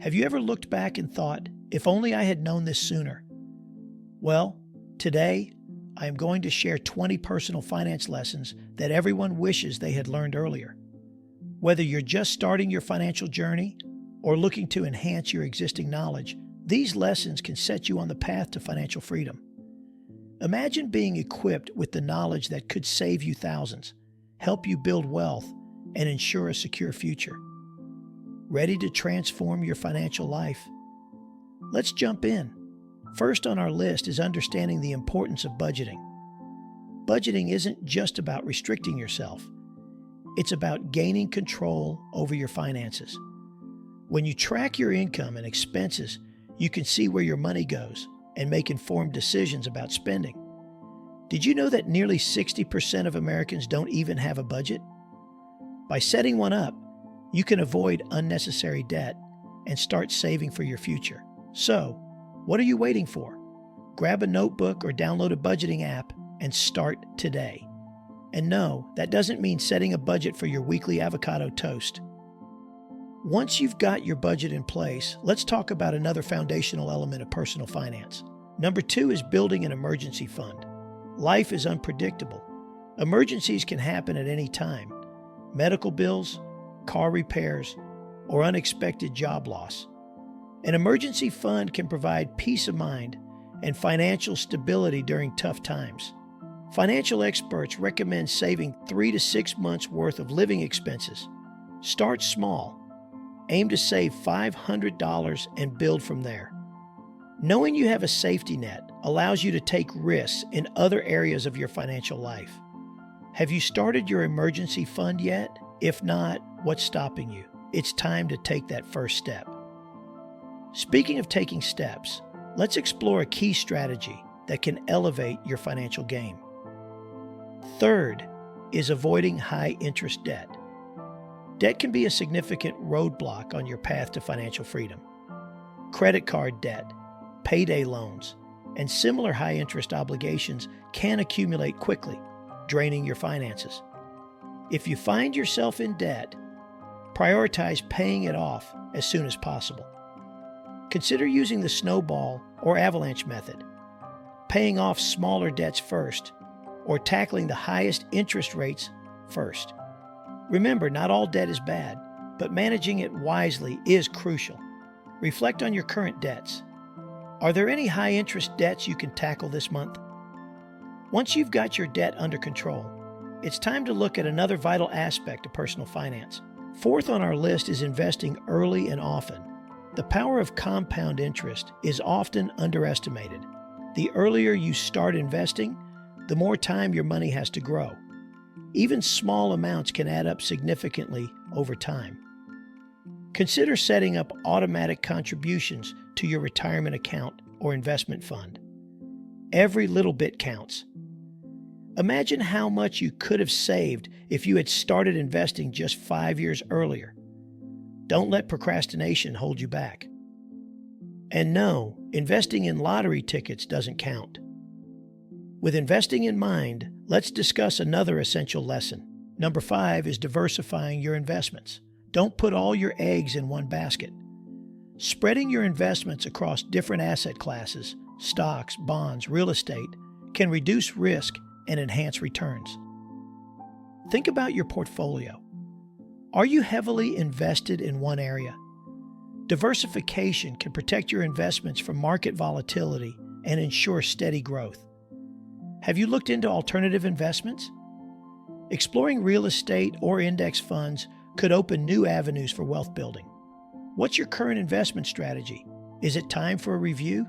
Have you ever looked back and thought, if only I had known this sooner? Well, today, I am going to share 20 personal finance lessons that everyone wishes they had learned earlier. Whether you're just starting your financial journey or looking to enhance your existing knowledge, these lessons can set you on the path to financial freedom. Imagine being equipped with the knowledge that could save you thousands, help you build wealth, and ensure a secure future. Ready to transform your financial life? Let's jump in. First on our list is understanding the importance of budgeting. Budgeting isn't just about restricting yourself. It's about gaining control over your finances. When you track your income and expenses, you can see where your money goes and make informed decisions about spending. Did you know that nearly 60% of Americans don't even have a budget? By setting one up, you can avoid unnecessary debt and start saving for your future. So, what are you waiting for? Grab a notebook or download a budgeting app and start today. And no, that doesn't mean setting a budget for your weekly avocado toast. Once you've got your budget in place, let's talk about another foundational element of personal finance. Number 2 is building an emergency fund. Life is unpredictable. Emergencies can happen at any time. Medical bills, car repairs, or unexpected job loss. An emergency fund can provide peace of mind and financial stability during tough times. Financial experts recommend saving 3 to 6 months worth of living expenses. Start small. Aim to save $500 and build from there. Knowing you have a safety net allows you to take risks in other areas of your financial life. Have you started your emergency fund yet? If not, what's stopping you? It's time to take that first step. Speaking of taking steps, let's explore a key strategy that can elevate your financial game. Third is avoiding high-interest debt. Debt can be a significant roadblock on your path to financial freedom. Credit card debt, payday loans, and similar high-interest obligations can accumulate quickly, draining your finances. If you find yourself in debt, prioritize paying it off as soon as possible. Consider using the snowball or avalanche method, paying off smaller debts first, or tackling the highest interest rates first. Remember, not all debt is bad, but managing it wisely is crucial. Reflect on your current debts. Are there any high-interest debts you can tackle this month? Once you've got your debt under control, it's time to look at another vital aspect of personal finance. Fourth on our list is investing early and often. The power of compound interest is often underestimated. The earlier you start investing, the more time your money has to grow. Even small amounts can add up significantly over time. Consider setting up automatic contributions to your retirement account or investment fund. Every little bit counts. Imagine how much you could have saved if you had started investing just 5 years earlier. Don't let procrastination hold you back. And no, investing in lottery tickets doesn't count. With investing in mind, let's discuss another essential lesson. Number 5 is diversifying your investments. Don't put all your eggs in one basket. Spreading your investments across different asset classes, stocks, bonds, real estate, can reduce risk and enhance returns. Think about your portfolio. Are you heavily invested in one area? Diversification can protect your investments from market volatility and ensure steady growth. Have you looked into alternative investments? Exploring real estate or index funds could open new avenues for wealth building. What's your current investment strategy? Is it time for a review?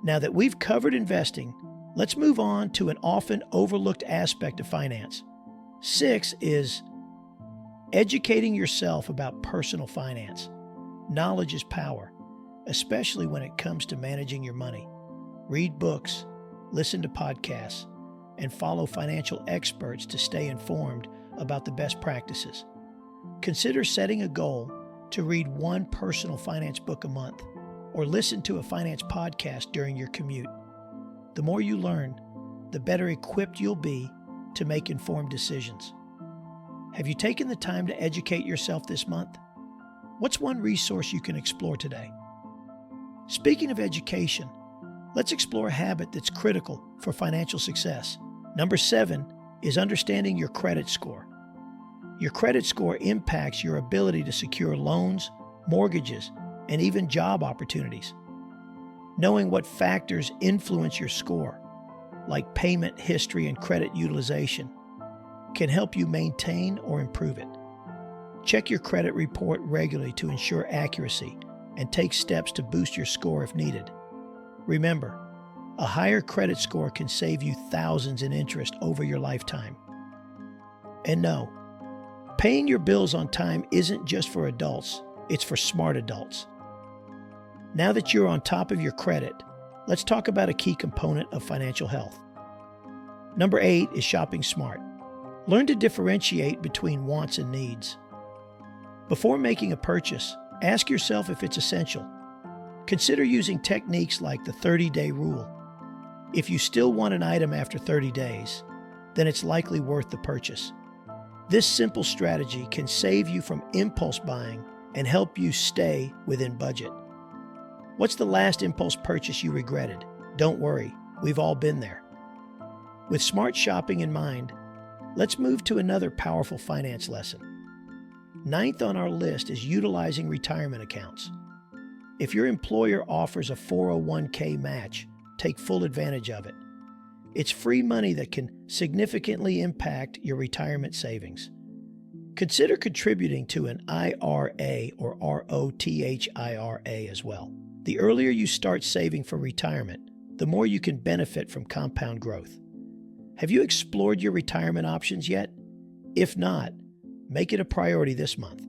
Now that we've covered investing, let's move on to an often overlooked aspect of finance. 6 is educating yourself about personal finance. Knowledge is power, especially when it comes to managing your money. Read books, listen to podcasts, and follow financial experts to stay informed about the best practices. Consider setting a goal to read one personal finance book a month or listen to a finance podcast during your commute. The more you learn, the better equipped you'll be to make informed decisions. Have you taken the time to educate yourself this month? What's one resource you can explore today? Speaking of education, let's explore a habit that's critical for financial success. Number 7 is understanding your credit score. Your credit score impacts your ability to secure loans, mortgages, and even job opportunities. Knowing what factors influence your score, like payment history and credit utilization, can help you maintain or improve it. Check your credit report regularly to ensure accuracy and take steps to boost your score if needed. Remember, a higher credit score can save you thousands in interest over your lifetime. And no, paying your bills on time isn't just for adults, it's for smart adults. Now that you're on top of your credit, let's talk about a key component of financial health. Number 8 is shopping smart. Learn to differentiate between wants and needs. Before making a purchase, ask yourself if it's essential. Consider using techniques like the 30-day rule. If you still want an item after 30 days, then it's likely worth the purchase. This simple strategy can save you from impulse buying and help you stay within budget. What's the last impulse purchase you regretted? Don't worry, we've all been there. With smart shopping in mind, let's move to another powerful finance lesson. 9th on our list is utilizing retirement accounts. If your employer offers a 401k match, take full advantage of it. It's free money that can significantly impact your retirement savings. Consider contributing to an IRA or ROTHIRA as well. The earlier you start saving for retirement, the more you can benefit from compound growth. Have you explored your retirement options yet? If not, make it a priority this month.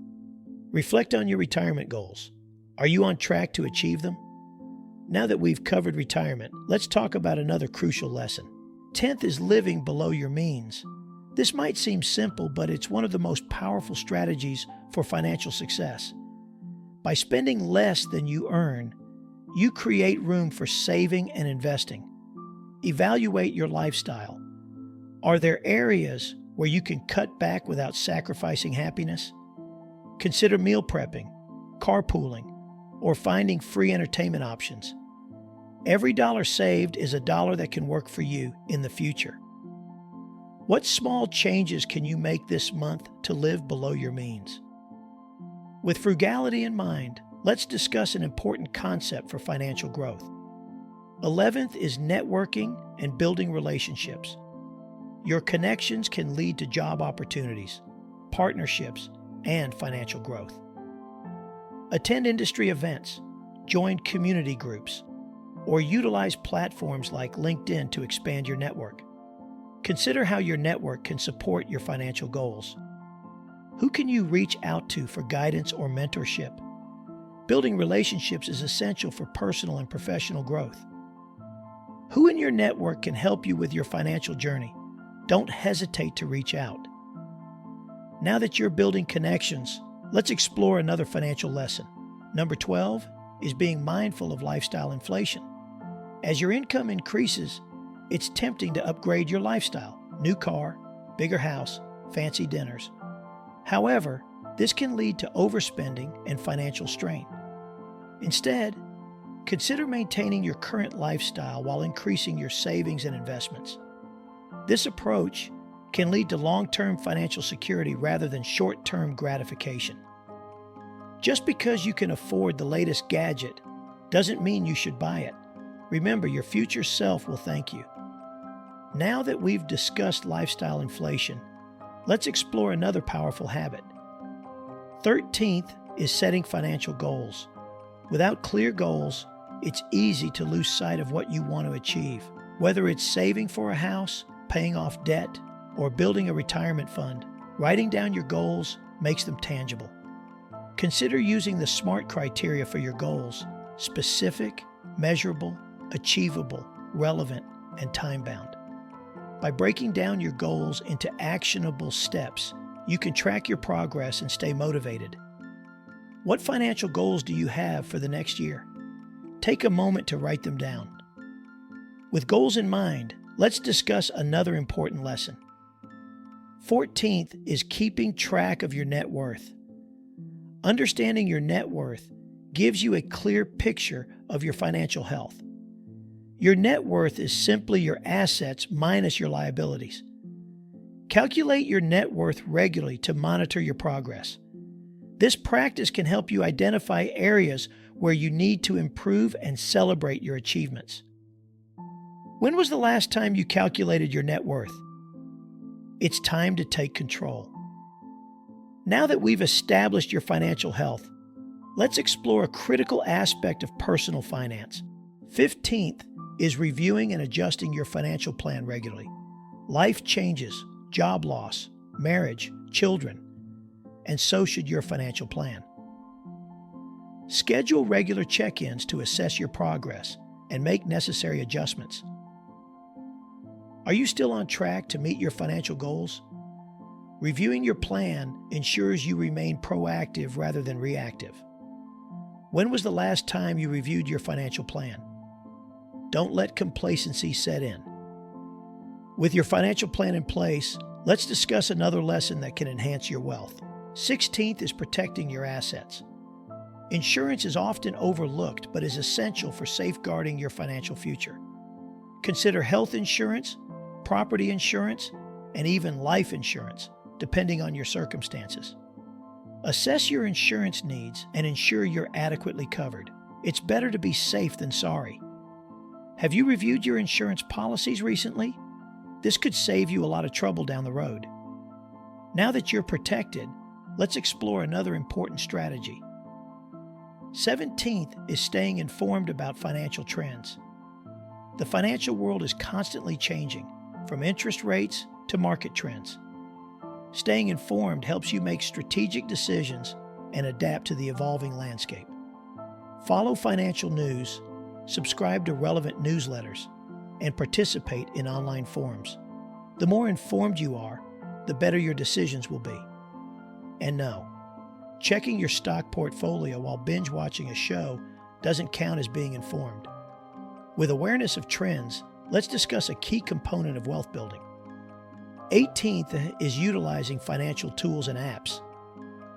Reflect on your retirement goals. Are you on track to achieve them? Now that we've covered retirement, let's talk about another crucial lesson. 10th is living below your means. This might seem simple, but it's one of the most powerful strategies for financial success. By spending less than you earn, you create room for saving and investing. Evaluate your lifestyle. Are there areas where you can cut back without sacrificing happiness? Consider meal prepping, carpooling, or finding free entertainment options. Every dollar saved is a dollar that can work for you in the future. What small changes can you make this month to live below your means? With frugality in mind, let's discuss an important concept for financial growth. 11th is networking and building relationships. Your connections can lead to job opportunities, partnerships, and financial growth. Attend industry events, join community groups, or utilize platforms like LinkedIn to expand your network. Consider how your network can support your financial goals. Who can you reach out to for guidance or mentorship? Building relationships is essential for personal and professional growth. Who in your network can help you with your financial journey? Don't hesitate to reach out. Now that you're building connections, let's explore another financial lesson. Number 12 is being mindful of lifestyle inflation. As your income increases, it's tempting to upgrade your lifestyle. New car, bigger house, fancy dinners. However, this can lead to overspending and financial strain. Instead, consider maintaining your current lifestyle while increasing your savings and investments. This approach can lead to long-term financial security rather than short-term gratification. Just because you can afford the latest gadget doesn't mean you should buy it. Remember, your future self will thank you. Now that we've discussed lifestyle inflation, let's explore another powerful habit. 13th is setting financial goals. Without clear goals, it's easy to lose sight of what you want to achieve. Whether it's saving for a house, paying off debt, or building a retirement fund, writing down your goals makes them tangible. Consider using the SMART criteria for your goals: specific, measurable, achievable, relevant, and time-bound. By breaking down your goals into actionable steps, you can track your progress and stay motivated. What financial goals do you have for the next year? Take a moment to write them down. With goals in mind, let's discuss another important lesson. 14th is keeping track of your net worth. Understanding your net worth gives you a clear picture of your financial health. Your net worth is simply your assets minus your liabilities. Calculate your net worth regularly to monitor your progress. This practice can help you identify areas where you need to improve and celebrate your achievements. When was the last time you calculated your net worth? It's time to take control. Now that we've established your financial health, let's explore a critical aspect of personal finance. 15th is reviewing and adjusting your financial plan regularly. Life changes, job loss, marriage, children, and so should your financial plan. Schedule regular check-ins to assess your progress and make necessary adjustments. Are you still on track to meet your financial goals? Reviewing your plan ensures you remain proactive rather than reactive. When was the last time you reviewed your financial plan? Don't let complacency set in. With your financial plan in place, let's discuss another lesson that can enhance your wealth. 16th is protecting your assets. Insurance is often overlooked but is essential for safeguarding your financial future. Consider health insurance, property insurance, and even life insurance, depending on your circumstances. Assess your insurance needs and ensure you're adequately covered. It's better to be safe than sorry. Have you reviewed your insurance policies recently? This could save you a lot of trouble down the road. Now that you're protected, let's explore another important strategy. 17th is staying informed about financial trends. The financial world is constantly changing, from interest rates to market trends. Staying informed helps you make strategic decisions and adapt to the evolving landscape. Follow financial news, subscribe to relevant newsletters, and participate in online forums. The more informed you are, the better your decisions will be. And no, checking your stock portfolio while binge watching a show doesn't count as being informed. With awareness of trends, let's discuss a key component of wealth building. 18th is utilizing financial tools and apps.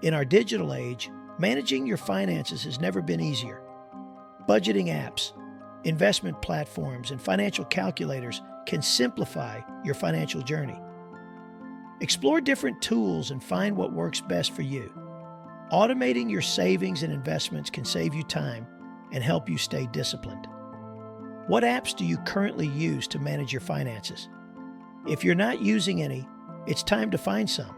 In our digital age, managing your finances has never been easier. Budgeting apps, investment platforms, and financial calculators can simplify your financial journey. Explore different tools and find what works best for you. Automating your savings and investments can save you time and help you stay disciplined. What apps do you currently use to manage your finances? If you're not using any, it's time to find some.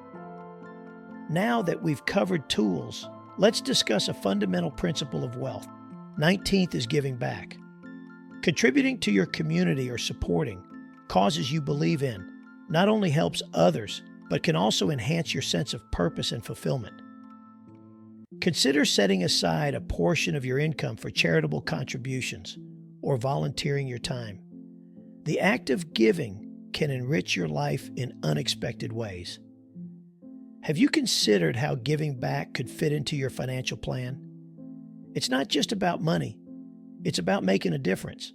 Now that we've covered tools, let's discuss a fundamental principle of wealth. 19th is giving back. Contributing to your community or supporting causes you believe in not only helps others, but can also enhance your sense of purpose and fulfillment. Consider setting aside a portion of your income for charitable contributions or volunteering your time. The act of giving can enrich your life in unexpected ways. Have you considered how giving back could fit into your financial plan? It's not just about money, it's about making a difference.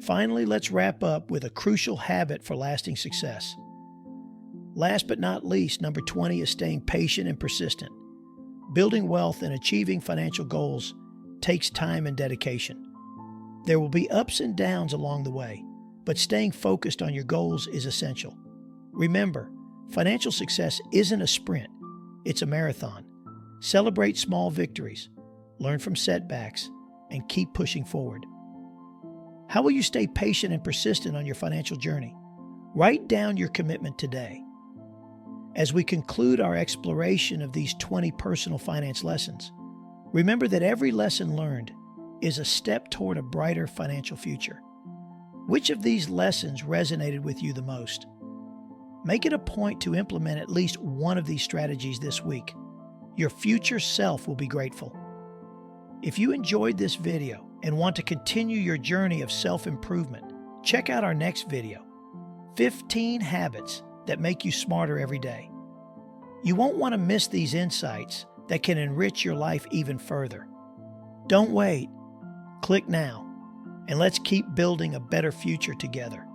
Finally, let's wrap up with a crucial habit for lasting success. Last but not least, number 20 is staying patient and persistent. Building wealth and achieving financial goals takes time and dedication. There will be ups and downs along the way, but staying focused on your goals is essential. Remember, financial success isn't a sprint, it's a marathon. Celebrate small victories, learn from setbacks, and keep pushing forward. How will you stay patient and persistent on your financial journey? Write down your commitment today. As we conclude our exploration of these 20 personal finance lessons, remember that every lesson learned is a step toward a brighter financial future. Which of these lessons resonated with you the most? Make it a point to implement at least one of these strategies this week. Your future self will be grateful. If you enjoyed this video and want to continue your journey of self-improvement, check out our next video, 15 Habits That Make You Smarter Every Day. You won't want to miss these insights that can enrich your life even further. Don't wait. Click now, and let's keep building a better future together.